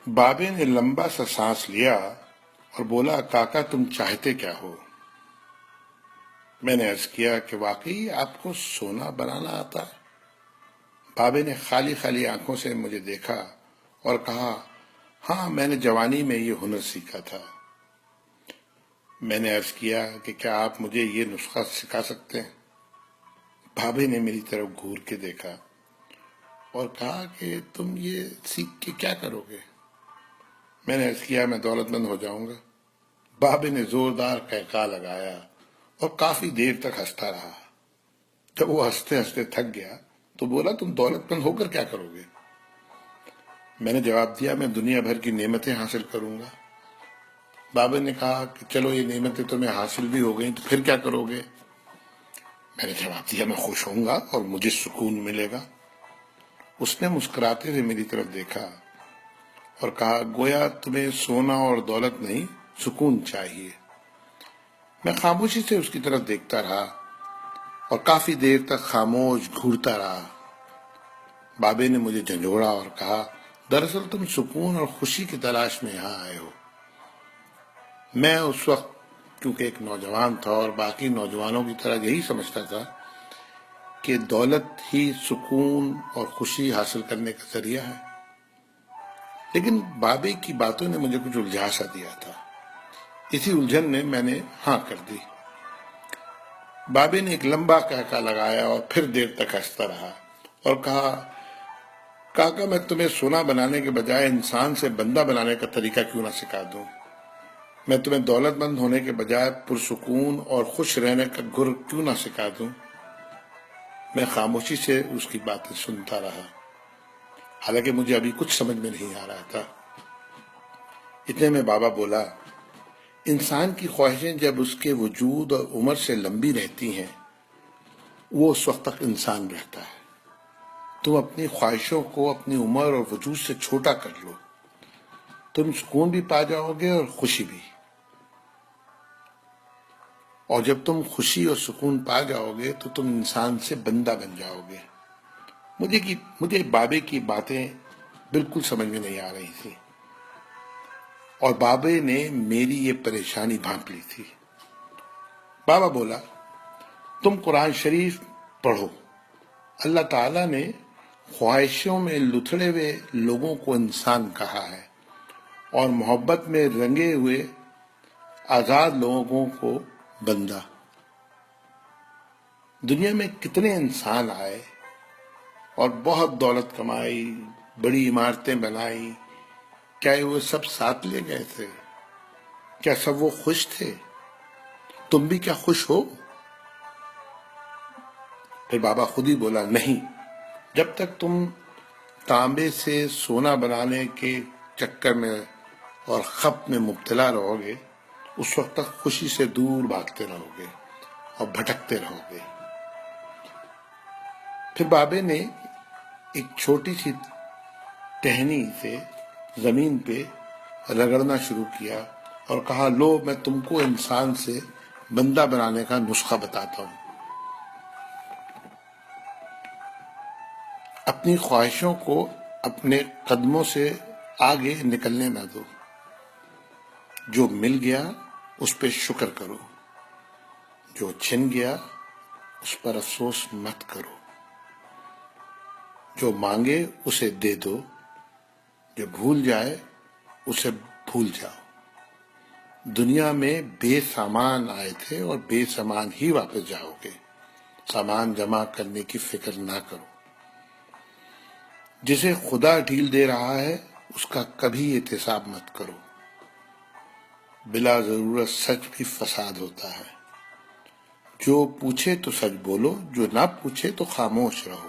بابے نے لمبا سا سانس لیا اور بولا، کاکا تم چاہتے کیا ہو؟ میں نے عرض کیا کہ واقعی آپ کو سونا بنانا آتا ہے؟ بابے نے خالی خالی آنکھوں سے مجھے دیکھا اور کہا، ہاں میں نے جوانی میں یہ ہنر سیکھا تھا۔ میں نے عرض کیا کہ کیا آپ مجھے یہ نسخہ سکھا سکتے ہیں؟ بابے نے میری طرف گھور کے دیکھا اور کہا کہ تم یہ سیکھ کے کیا کرو گے؟ میں نے عرض کیا، میں دولت مند ہو جاؤں گا۔ بابے نے زوردار قہقہہ لگایا اور کافی دیر تک ہنستا رہا۔ جب وہ ہنستے ہنستے تھک گیا تو بولا، تم دولت مند ہو کر کیا کرو گے؟ میں نے جواب دیا، میں دنیا بھر کی نعمتیں حاصل کروں گا۔ بابا نے کہا کہ چلو یہ نعمتیں تمہیں حاصل بھی ہو گئیں تو پھر کیا کرو گے؟ میں نے جواب دیا، میں خوش ہوں گا اور مجھے سکون ملے گا۔ اس نے مسکراتے ہوئے میری طرف دیکھا اور کہا، گویا تمہیں سونا اور دولت نہیں، سکون چاہیے۔ میں خاموشی سے اس کی طرف دیکھتا رہا اور کافی دیر تک خاموش گھورتا رہا۔ بابے نے مجھے جھنجھوڑا اور کہا، دراصل تم سکون اور خوشی کی تلاش میں یہاں آئے ہو۔ میں اس وقت کیونکہ ایک نوجوان تھا اور باقی نوجوانوں کی طرح یہی سمجھتا تھا کہ دولت ہی سکون اور خوشی حاصل کرنے کا ذریعہ ہے، لیکن بابے کی باتوں نے مجھے کچھ الجھا سا دیا تھا۔ اسی الجھن میں میں نے ہاں کر دی۔ بابے نے ایک لمبا قہقہہ لگایا اور پھر دیر تک ہنستا رہا اور کہا، کاکا میں تمہیں سونا بنانے کے بجائے انسان سے بندہ بنانے کا طریقہ کیوں نہ سکھا دوں؟ میں تمہیں دولت مند ہونے کے بجائے پرسکون اور خوش رہنے کا گر کیوں نہ سکھا دوں؟ میں خاموشی سے اس کی باتیں سنتا رہا، حالانکہ مجھے ابھی کچھ سمجھ میں نہیں آ رہا تھا۔ اتنے میں بابا بولا، انسان کی خواہشیں جب اس کے وجود اور عمر سے لمبی رہتی ہیں وہ اس وقت تک انسان رہتا ہے۔ تم اپنی خواہشوں کو اپنی عمر اور وجود سے چھوٹا کر لو، تم سکون بھی پا جاؤ گے اور خوشی بھی۔ اور جب تم خوشی اور سکون پا جاؤ گے تو تم انسان سے بندہ بن جاؤ گے۔ مجھے بابے کی باتیں بالکل سمجھ میں نہیں آ رہی تھی اور بابے نے میری یہ پریشانی بھانپ لی تھی۔ بابا بولا، تم قرآن شریف پڑھو۔ اللہ تعالیٰ نے خواہشوں میں لتھڑے ہوئے لوگوں کو انسان کہا ہے اور محبت میں رنگے ہوئے آزاد لوگوں کو بندہ۔ دنیا میں کتنے انسان آئے اور بہت دولت کمائی، بڑی عمارتیں بنائی، کیا وہ سب ساتھ لے گئے تھے؟ کیا سب وہ خوش تھے؟ تم بھی کیا خوش ہو؟ پھر بابا خود ہی بولا، نہیں، جب تک تم تانبے سے سونا بنانے کے چکر میں اور خپ میں مبتلا رہو گے اس وقت تک خوشی سے دور بھاگتے رہو گے اور بھٹکتے رہو گے۔ پھر بابے نے ایک چھوٹی سی ٹہنی سے زمین پہ رگڑنا شروع کیا اور کہا، لو میں تم کو انسان سے بندہ بنانے کا نسخہ بتاتا ہوں۔ اپنی خواہشوں کو اپنے قدموں سے آگے نکلنے نہ دو۔ جو مل گیا اس پہ شکر کرو، جو چھن گیا اس پر افسوس مت کرو، جو مانگے اسے دے دو، جو بھول جائے اسے بھول جاؤ۔ دنیا میں بے سامان آئے تھے اور بے سامان ہی واپس جاؤ گے۔ سامان جمع کرنے کی فکر نہ کرو۔ جسے خدا ڈھیل دے رہا ہے اس کا کبھی احتساب مت کرو۔ بلا ضرورت سچ بھی فساد ہوتا ہے۔ جو پوچھے تو سچ بولو، جو نہ پوچھے تو خاموش رہو۔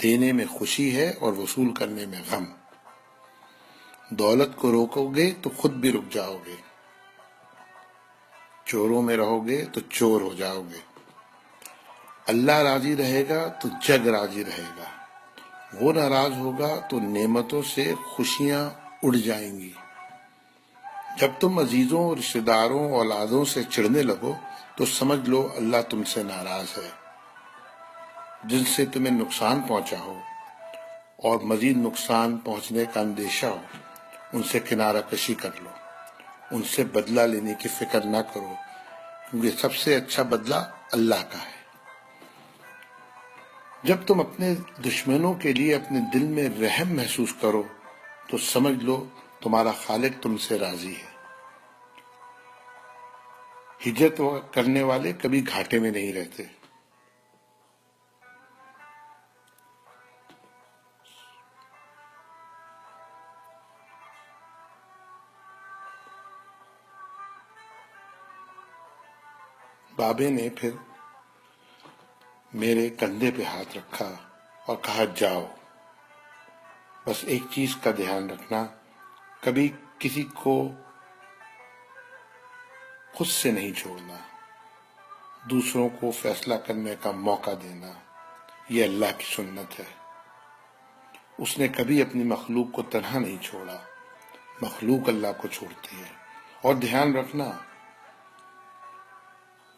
دینے میں خوشی ہے اور وصول کرنے میں غم۔ دولت کو روکو گے تو خود بھی رک جاؤ گے۔ چوروں میں رہو گے تو چور ہو جاؤ گے۔ اللہ راضی رہے گا تو جگ راضی رہے گا، وہ ناراض ہوگا تو نعمتوں سے خوشیاں اڑ جائیں گی۔ جب تم عزیزوں، رشتہ داروں، اولادوں سے چڑھنے لگو تو سمجھ لو اللہ تم سے ناراض ہے۔ جن سے تمہیں نقصان پہنچا ہو اور مزید نقصان پہنچنے کا اندیشہ ہو ان سے کنارہ کشی کر لو، ان سے بدلہ لینے کی فکر نہ کرو، کیونکہ سب سے اچھا بدلہ اللہ کا ہے۔ جب تم اپنے دشمنوں کے لیے اپنے دل میں رحم محسوس کرو تو سمجھ لو تمہارا خالق تم سے راضی ہے۔ ہجرت کرنے والے کبھی گھاٹے میں نہیں رہتے۔ بابے نے پھر میرے کندھے پہ ہاتھ رکھا اور کہا جاؤ، بس ایک چیز کا دھیان رکھنا، کبھی کسی کو خود سے نہیں چھوڑنا، دوسروں کو فیصلہ کرنے کا موقع دینا، یہ اللہ کی سنت ہے۔ اس نے کبھی اپنی مخلوق کو تنہا نہیں چھوڑا، مخلوق اللہ کو چھوڑتی ہے۔ اور دھیان رکھنا،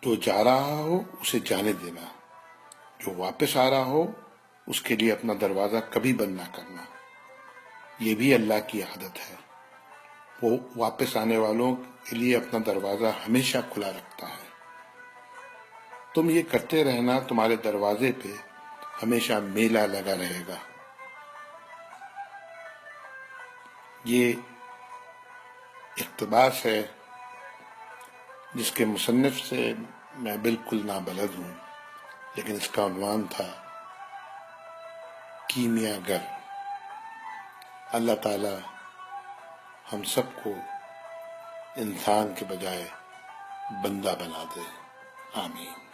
جو جا رہا ہو اسے جانے دینا، جو واپس آ رہا ہو اس کے لیے اپنا دروازہ کبھی بند نہ کرنا، یہ بھی اللہ کی عادت ہے۔ وہ واپس آنے والوں کے لیے اپنا دروازہ ہمیشہ کھلا رکھتا ہے۔ تم یہ کرتے رہنا، تمہارے دروازے پہ ہمیشہ میلہ لگا رہے گا۔ یہ اقتباس ہے جس کے مصنف سے میں بالکل نابلد ہوں، لیکن اس کا عنوان تھا کیمیا گر۔ اللہ تعالی ہم سب کو انسان کے بجائے بندہ بنا دے، آمین۔